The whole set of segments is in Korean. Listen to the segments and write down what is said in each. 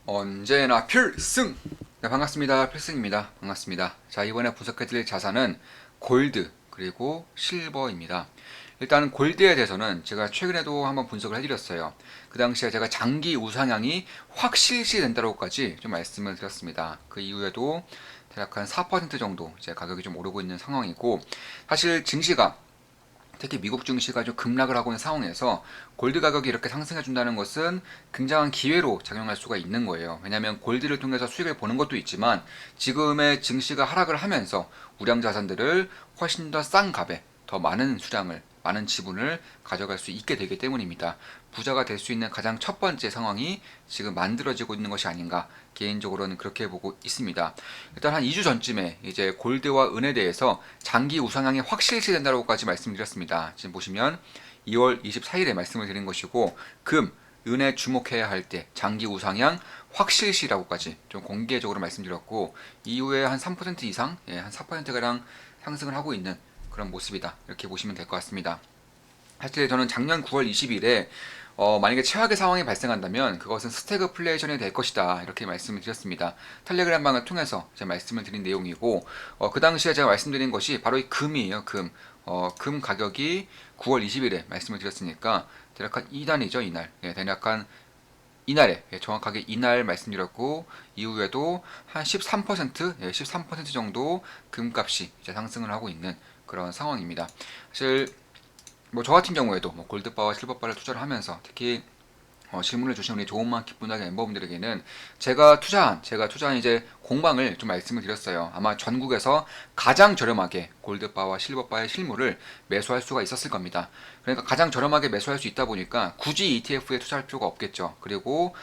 언제나 필승! 네, 반갑습니다. 필승입니다. 반갑습니다. 자, 이번에 분석해드릴 자산은 골드 그리고 실버입니다. 일단 골드에 대해서는 제가 최근에도 한번 분석을 해드렸어요. 그 당시에 제가 장기 우상향이 확 실시된다고까지 좀 말씀을 드렸습니다. 그 이후에도 대략 한 4% 정도 이제 가격이 좀 오르고 있는 상황이고, 사실 증시가 특히 미국 증시가 좀 급락을 하고 있는 상황에서 골드 가격이 이렇게 상승해 준다는 것은 굉장한 기회로 작용할 수가 있는 거예요. 왜냐하면 골드를 통해서 수익을 보는 것도 있지만 지금의 증시가 하락을 하면서 우량 자산들을 훨씬 더 싼 값에 더 많은 수량을 많은 지분을 가져갈 수 있게 되기 때문입니다. 부자가 될 수 있는 가장 첫 번째 상황이 지금 만들어지고 있는 것이 아닌가, 개인적으로는 그렇게 보고 있습니다. 일단 한 2주 전쯤에 이제 골드와 은에 대해서 장기 우상향이 확실시 된다고까지 말씀드렸습니다. 지금 보시면 2월 24일에 말씀을 드린 것이고, 금, 은에 주목해야 할 때 장기 우상향 확실시라고까지 좀 공개적으로 말씀드렸고, 이후에 한 3% 이상, 한 4%가량 상승을 하고 있는 그런 모습이다, 이렇게 보시면 될 것 같습니다. 사실 저는 작년 9월 20일에 만약에 최악의 상황이 발생한다면 그것은 스태그플레이션이 될 것이다, 이렇게 말씀을 드렸습니다. 텔레그램 방을 통해서 제가 말씀을 드린 내용이고, 그 당시에 제가 말씀드린 것이 바로 이 금이에요. 금 가격이 9월 20일에 말씀을 드렸으니까 대략 한 이날이죠, 이날. 대략 한 이날에, 정확하게 이날 말씀드렸고, 이후에도 한 13%, 13% 정도 금값이 이제 상승을 하고 있는 그런 상황입니다. 사실 뭐 저 같은 경우에도 뭐 골드바와 실버바를 투자를 하면서, 특히 질문을 주신 우리 좋은마 기분하게 멤버분들에게는 제가 투자한 이제 공방을 좀 말씀을 드렸어요. 아마 전국에서 가장 저렴하게 골드바와 실버바의 실물을 매수할 수가 있었을 겁니다. 그러니까 가장 저렴하게 매수할 수 있다 보니까 굳이 ETF에 투자할 필요가 없겠죠. 그리고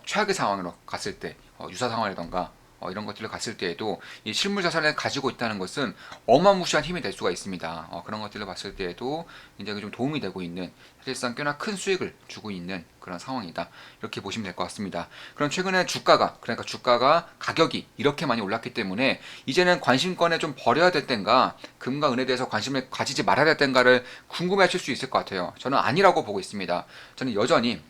최악의 상황으로 갔을 때, 유사 상황이라던가 이런 것들을 갔을 때에도 이 실물 자산을 가지고 있다는 것은 어마무시한 힘이 될 수가 있습니다. 그런 것들을 봤을 때에도 굉장히 좀 도움이 되고 있는, 사실상 꽤나 큰 수익을 주고 있는 그런 상황이다, 이렇게 보시면 될 것 같습니다. 그럼 최근에 주가가 가격이 이렇게 많이 올랐기 때문에 이제는 관심권에 좀 버려야 될 땐가, 금과 은에 대해서 관심을 가지지 말아야 될 땐가를 궁금해하실 수 있을 것 같아요. 저는 아니라고 보고 있습니다. 저는 여전히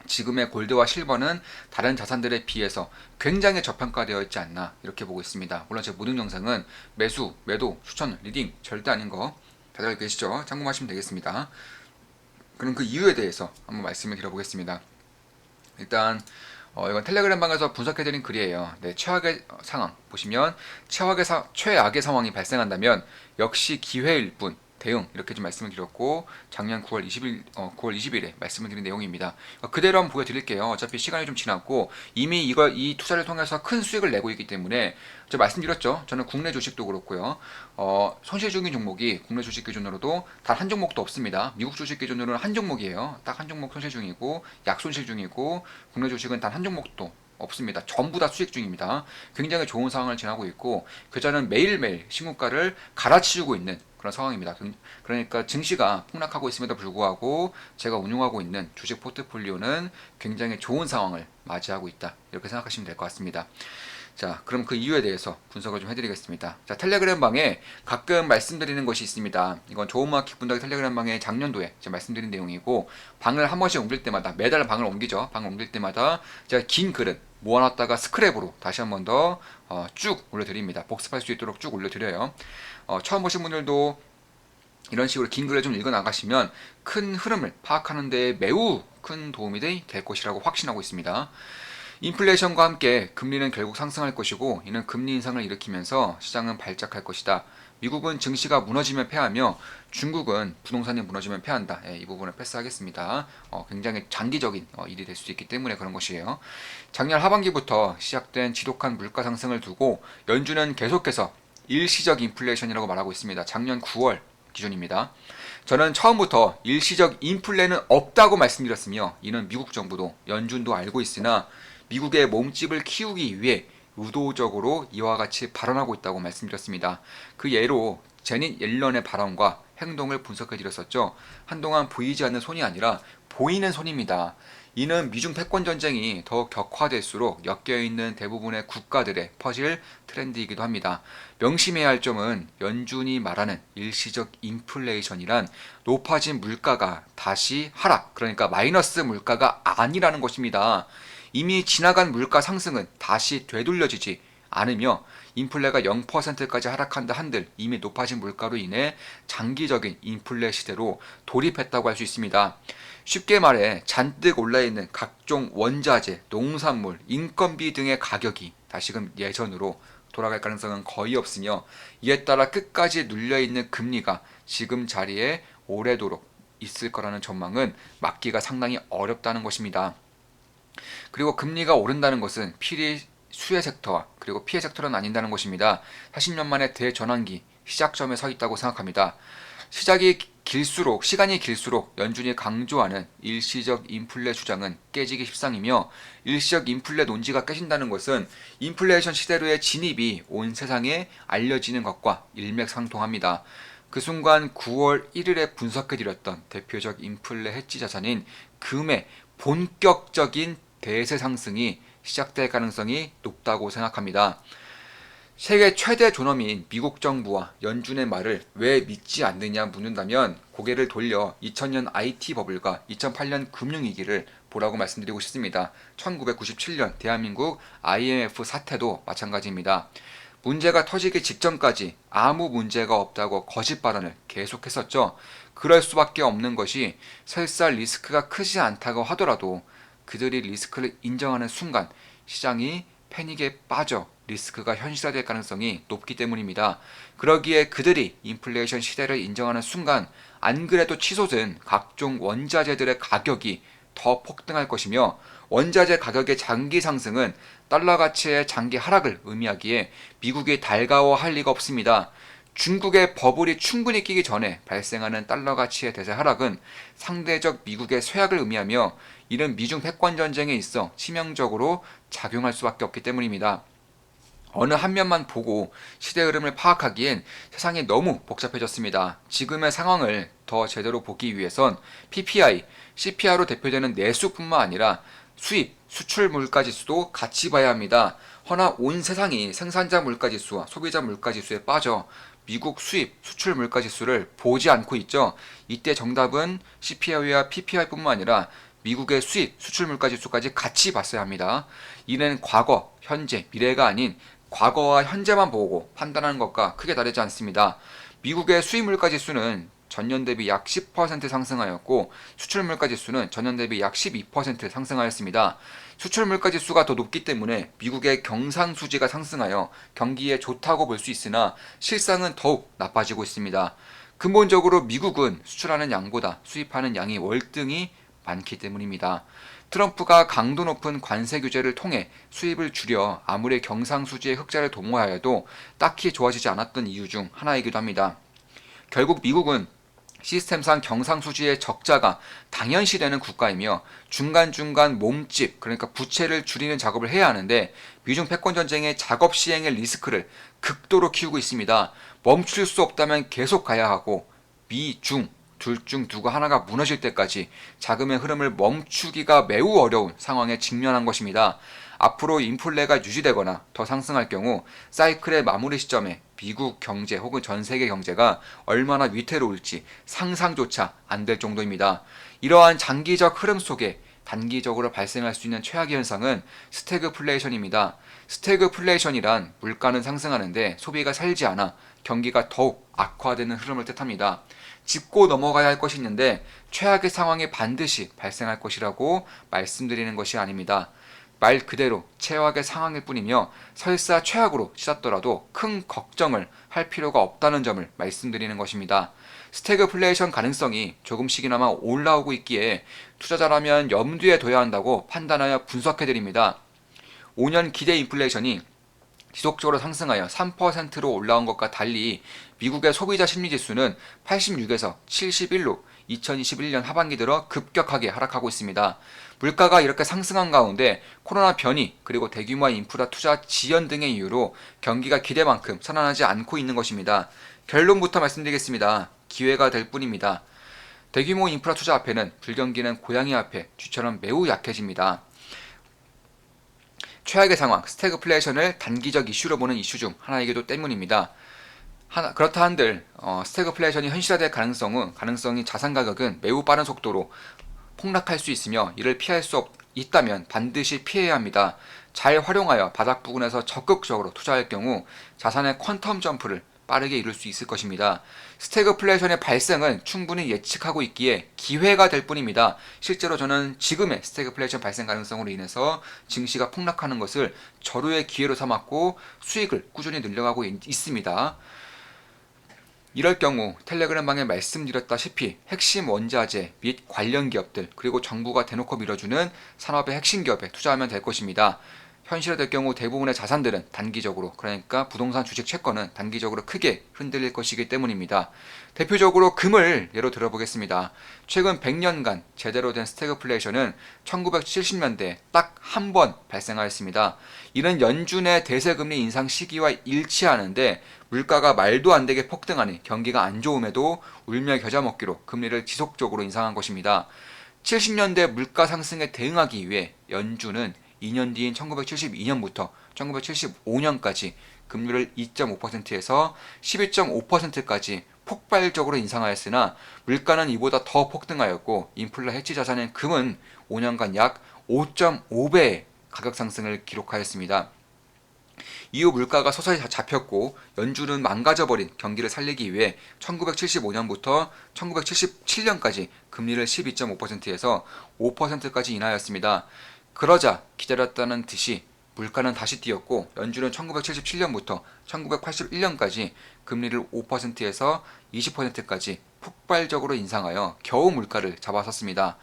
지금의 골드와 실버는 다른 자산들에 비해서 굉장히 저평가되어 있지 않나, 이렇게 보고 있습니다. 물론 제 모든 영상은 매수, 매도, 추천, 리딩 절대 아닌 거 다들 알고 계시죠? 참고하시면 되겠습니다. 그럼 그 이유에 대해서 한번 말씀을 드려보겠습니다. 일단 이건 텔레그램 방에서 분석해드린 글이에요. 네, 최악의 상황 보시면, 최악의 상황이 발생한다면 역시 기회일 뿐 대응, 이렇게 좀 말씀을 드렸고, 작년 9월 20일에 말씀을 드린 내용입니다. 그대로 한번 보여드릴게요. 어차피 시간이 좀 지났고 이미 이 투자를 통해서 큰 수익을 내고 있기 때문에, 제가 말씀드렸죠. 저는 국내 주식도 그렇고요. 손실 중인 종목이 국내 주식 기준으로도 단 한 종목도 없습니다. 미국 주식 기준으로는 한 종목이에요. 딱 한 종목 손실 중이고 약손실 중이고, 국내 주식은 단 한 종목도 없습니다. 전부 다 수익 중입니다. 굉장히 좋은 상황을 지나고 있고, 계좌는 매일매일 신고가를 갈아치우고 있는 그런 상황입니다. 그러니까 증시가 폭락하고 있음에도 불구하고 제가 운용하고 있는 주식 포트폴리오는 굉장히 좋은 상황을 맞이하고 있다, 이렇게 생각하시면 될 것 같습니다. 자, 그럼 그 이유에 대해서 분석을 좀 해드리겠습니다. 자, 텔레그램 방에 가끔 말씀드리는 것이 있습니다. 이건 좋은마켓 분석의 텔레그램 방에 작년도에 제가 말씀드린 내용이고, 방을 한 번씩 옮길 때마다, 매달 방을 옮기죠. 방을 옮길 때마다 제가 긴 글은 모아놨다가 스크랩으로 다시 한 번 더 쭉 올려드립니다. 복습할 수 있도록 쭉 올려드려요. 처음 보신 분들도 이런 식으로 긴 글을 좀 읽어 나가시면 큰 흐름을 파악하는 데 매우 큰 도움이 될 것이라고 확신하고 있습니다. 인플레이션과 함께 금리는 결국 상승할 것이고, 이는 금리 인상을 일으키면서 시장은 발작할 것이다. 미국은 증시가 무너지면 패하며 중국은 부동산이 무너지면 패한다. 이 부분을 패스하겠습니다. 굉장히 장기적인 일이 될 수 있기 때문에 그런 것이에요. 작년 하반기부터 시작된 지독한 물가 상승을 두고 연준은 계속해서 일시적 인플레이션이라고 말하고 있습니다. 작년 9월 기준입니다. 저는 처음부터 일시적 인플레는 없다고 말씀드렸으며, 이는 미국 정부도 연준도 알고 있으나 미국의 몸집을 키우기 위해 의도적으로 이와 같이 발언하고 있다고 말씀드렸습니다. 그 예로 제닛 옐런의 발언과 행동을 분석해 드렸었죠. 한동안 보이지 않는 손이 아니라 보이는 손입니다. 이는 미중 패권 전쟁이 더욱 격화될수록 엮여있는 대부분의 국가들의 퍼질 트렌드이기도 합니다. 명심해야 할 점은 연준이 말하는 일시적 인플레이션이란 높아진 물가가 다시 하락, 그러니까 마이너스 물가가 아니라는 것입니다. 이미 지나간 물가 상승은 다시 되돌려지지 않으며 인플레가 0%까지 하락한다 한들 이미 높아진 물가로 인해 장기적인 인플레 시대로 돌입했다고 할 수 있습니다. 쉽게 말해 잔뜩 올라있는 각종 원자재, 농산물, 인건비 등의 가격이 다시금 예전으로 돌아갈 가능성은 거의 없으며 이에 따라 끝까지 눌려있는 금리가 지금 자리에 오래도록 있을 거라는 전망은 막기가 상당히 어렵다는 것입니다. 그리고 금리가 오른다는 것은 필히 수혜 섹터와 그리고 피해 섹터는 아닌다는 것입니다. 40년 만에 대전환기 시작점에 서 있다고 생각합니다. 시간이 길수록 연준이 강조하는 일시적 인플레 주장은 깨지기 십상이며 일시적 인플레 논지가 깨진다는 것은 인플레이션 시대로의 진입이 온 세상에 알려지는 것과 일맥상통합니다. 그 순간 9월 1일에 분석해드렸던 대표적 인플레 해지 자산인 금의 본격적인 대세 상승이 시작될 가능성이 높다고 생각합니다. 세계 최대 존엄인 미국 정부와 연준의 말을 왜 믿지 않느냐 묻는다면 고개를 돌려 2000년 IT 버블과 2008년 금융위기를 보라고 말씀드리고 싶습니다. 1997년 대한민국 IMF 사태도 마찬가지입니다. 문제가 터지기 직전까지 아무 문제가 없다고 거짓 발언을 계속했었죠. 그럴 수밖에 없는 것이 설사 리스크가 크지 않다고 하더라도 그들이 리스크를 인정하는 순간 시장이 패닉에 빠져 리스크가 현실화될 가능성이 높기 때문입니다. 그러기에 그들이 인플레이션 시대를 인정하는 순간 안 그래도 치솟은 각종 원자재들의 가격이 더 폭등할 것이며 원자재 가격의 장기 상승은 달러 가치의 장기 하락을 의미하기에 미국이 달가워할 리가 없습니다. 중국의 버블이 충분히 끼기 전에 발생하는 달러 가치의 대세 하락은 상대적 미국의 쇠약을 의미하며 이는 미중 패권 전쟁에 있어 치명적으로 작용할 수밖에 없기 때문입니다. 어느 한 면만 보고 시대 흐름을 파악하기엔 세상이 너무 복잡해졌습니다. 지금의 상황을 더 제대로 보기 위해선 PPI, CPI로 대표되는 내수뿐만 아니라 수입, 수출 물가지수도 같이 봐야 합니다. 허나 온 세상이 생산자 물가지수와 소비자 물가지수에 빠져 미국 수입, 수출 물가지수를 보지 않고 있죠. 이때 정답은 CPI와 PPI뿐만 아니라 미국의 수입, 수출 물가지수까지 같이 봤어야 합니다. 이는 과거, 현재, 미래가 아닌 과거와 현재만 보고 판단하는 것과 크게 다르지 않습니다. 미국의 수입 물가지수는 전년 대비 약 10% 상승하였고 수출 물가지수는 전년 대비 약 12% 상승하였습니다. 수출 물가지수가 더 높기 때문에 미국의 경상수지가 상승하여 경기에 좋다고 볼 수 있으나 실상은 더욱 나빠지고 있습니다. 근본적으로 미국은 수출하는 양보다 수입하는 양이 월등히 많기 때문입니다. 트럼프가 강도 높은 관세 규제를 통해 수입을 줄여 아무리 경상수지의 흑자를 도모하여도 딱히 좋아지지 않았던 이유 중 하나이기도 합니다. 결국 미국은 시스템상 경상수지의 적자가 당연시되는 국가이며 중간중간 몸집, 그러니까 부채를 줄이는 작업을 해야 하는데 미중 패권전쟁의 작업 시행의 리스크를 극도로 키우고 있습니다. 멈출 수 없다면 계속 가야 하고 미, 중 둘 중 누가 하나가 무너질 때까지 자금의 흐름을 멈추기가 매우 어려운 상황에 직면한 것입니다. 앞으로 인플레가 유지되거나 더 상승할 경우 사이클의 마무리 시점에 미국 경제 혹은 전 세계 경제가 얼마나 위태로울지 상상조차 안 될 정도입니다. 이러한 장기적 흐름 속에 단기적으로 발생할 수 있는 최악의 현상은 스태그플레이션입니다. 스태그플레이션이란 물가는 상승하는데 소비가 살지 않아 경기가 더욱 악화되는 흐름을 뜻합니다. 짚고 넘어가야 할 것이 있는데 최악의 상황이 반드시 발생할 것이라고 말씀드리는 것이 아닙니다. 말 그대로 최악의 상황일 뿐이며 설사 최악으로 치닫더라도 큰 걱정을 할 필요가 없다는 점을 말씀드리는 것입니다. 스태그플레이션 가능성이 조금씩이나마 올라오고 있기에 투자자라면 염두에 둬야 한다고 판단하여 분석해드립니다. 5년 기대 인플레이션이 지속적으로 상승하여 3%로 올라온 것과 달리 미국의 소비자 심리지수는 86에서 71로 2021년 하반기 들어 급격하게 하락하고 있습니다. 물가가 이렇게 상승한 가운데 코로나 변이 그리고 대규모 인프라 투자 지연 등의 이유로 경기가 기대만큼 살아나지 않고 있는 것입니다. 결론부터 말씀드리겠습니다. 기회가 될 뿐입니다. 대규모 인프라 투자 앞에는 불경기는 고양이 앞에 쥐처럼 매우 약해집니다. 최악의 상황, 스태그플레이션을 단기적 이슈로 보는 이슈 중 하나이기도 때문입니다. 그렇다 한들 스태그플레이션이 현실화될 가능성이 자산 가격은 매우 빠른 속도로 폭락할 수 있으며 이를 피할 수 있다면 반드시 피해야 합니다. 잘 활용하여 바닥 부근에서 적극적으로 투자할 경우 자산의 퀀텀 점프를 빠르게 이룰 수 있을 것입니다. 스태그플레이션의 발생은 충분히 예측하고 있기에 기회가 될 뿐입니다. 실제로 저는 지금의 스태그플레이션 발생 가능성으로 인해서 증시가 폭락하는 것을 절호의 기회로 삼았고 수익을 꾸준히 늘려가고 있습니다. 이럴 경우 텔레그램방에 말씀드렸다시피 핵심 원자재 및 관련 기업들 그리고 정부가 대놓고 밀어주는 산업의 핵심 기업에 투자하면 될 것입니다. 현실화될 경우 대부분의 자산들은 단기적으로, 그러니까 부동산, 주식, 채권은 단기적으로 크게 흔들릴 것이기 때문입니다. 대표적으로 금을 예로 들어보겠습니다. 최근 100년간 제대로 된 스태그플레이션은 1970년대에 딱 한 번 발생하였습니다. 이는 연준의 대세금리 인상 시기와 일치하는데 물가가 말도 안 되게 폭등하니 경기가 안 좋음에도 울며 겨자 먹기로 금리를 지속적으로 인상한 것입니다. 70년대 물가 상승에 대응하기 위해 연준은 2년 뒤인 1972년부터 1975년까지 금리를 2.5%에서 12.5%까지 폭발적으로 인상하였으나 물가는 이보다 더 폭등하였고 인플레 해치 자산인 금은 5년간 약 5.5배의 가격 상승을 기록하였습니다. 이후 물가가 서서히 잡혔고 연준은 망가져버린 경기를 살리기 위해 1975년부터 1977년까지 금리를 12.5%에서 5%까지 인하였습니다. 그러자 기다렸다는 듯이 물가는 다시 뛰었고 연준은 1977년부터 1981년까지 금리를 5%에서 20%까지 폭발적으로 인상하여 겨우 물가를 잡아섰습니다.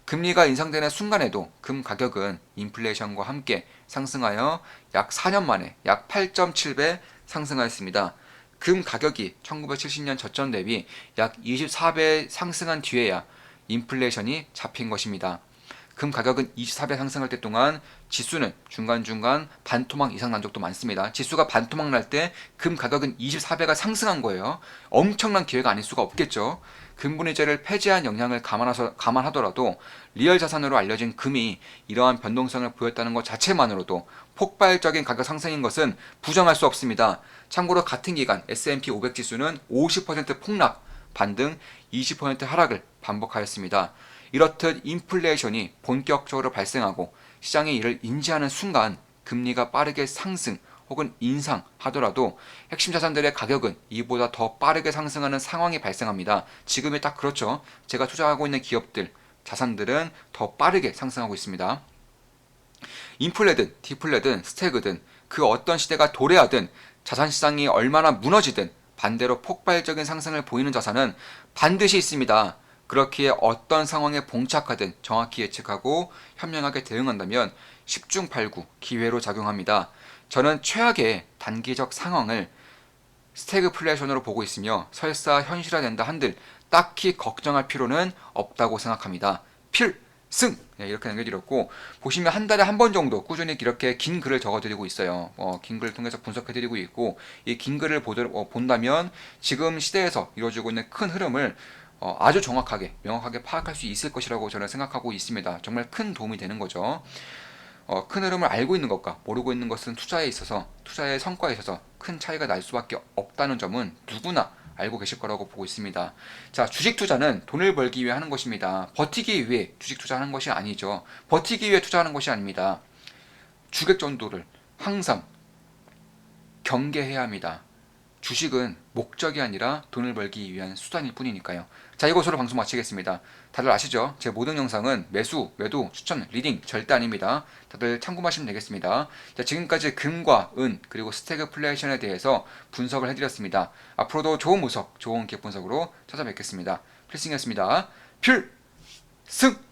금리가 인상되는 순간에도 금 가격은 인플레이션과 함께 상승하여 약 4년 만에 약 8.7배 상승하였습니다. 금 가격이 1970년 저점 대비 약 24배 상승한 뒤에야 인플레이션이 잡힌 것입니다. 금 가격은 24배 상승할 때 동안 지수는 중간중간 반토막 이상 난 적도 많습니다. 지수가 반토막 날 때 금 가격은 24배가 상승한 거예요. 엄청난 기회가 아닐 수가 없겠죠. 금분위제를 폐지한 영향을 감안하더라도 리얼 자산으로 알려진 금이 이러한 변동성을 보였다는 것 자체만으로도 폭발적인 가격 상승인 것은 부정할 수 없습니다. 참고로 같은 기간 S&P 500 지수는 50% 폭락, 반등 20% 하락을 반복하였습니다. 이렇듯 인플레이션이 본격적으로 발생하고 시장이 이를 인지하는 순간 금리가 빠르게 상승 혹은 인상하더라도 핵심 자산들의 가격은 이보다 더 빠르게 상승하는 상황이 발생합니다. 지금이 딱 그렇죠. 제가 투자하고 있는 기업들, 자산들은 더 빠르게 상승하고 있습니다. 인플레든 디플레든 스태그든 그 어떤 시대가 도래하든 자산시장이 얼마나 무너지든 반대로 폭발적인 상승을 보이는 자산은 반드시 있습니다. 그렇기에 어떤 상황에 봉착하든 정확히 예측하고 현명하게 대응한다면 10중 8구 기회로 작용합니다. 저는 최악의 단기적 상황을 스태그플레이션으로 보고 있으며 설사 현실화된다 한들 딱히 걱정할 필요는 없다고 생각합니다. 필승! 네, 이렇게 남겨드렸고 보시면 한 달에 한 번 정도 꾸준히 이렇게 긴 글을 적어드리고 있어요. 긴 글을 통해서 분석해드리고 있고 이 긴 글을 본다면 지금 시대에서 이루어지고 있는 큰 흐름을 아주 정확하게 명확하게 파악할 수 있을 것이라고 저는 생각하고 있습니다. 정말 큰 도움이 되는 거죠. 큰 흐름을 알고 있는 것과 모르고 있는 것은 투자에 있어서 투자의 성과에 있어서 큰 차이가 날 수밖에 없다는 점은 누구나 알고 계실 거라고 보고 있습니다. 자, 주식 투자는 돈을 벌기 위해 하는 것입니다. 버티기 위해 주식 투자하는 것이 아니죠. 버티기 위해 투자하는 것이 아닙니다. 주객 전도를 항상 경계해야 합니다. 주식은 목적이 아니라 돈을 벌기 위한 수단일 뿐이니까요. 자, 이것으로 방송 마치겠습니다. 다들 아시죠? 제 모든 영상은 매수, 매도, 추천, 리딩 절대 아닙니다. 다들 참고하시면 되겠습니다. 자, 지금까지 금과 은 그리고 스태그플레이션에 대해서 분석을 해드렸습니다. 앞으로도 좋은 분석, 좋은 기업 분석으로 찾아뵙겠습니다. 필승이었습니다. 필승!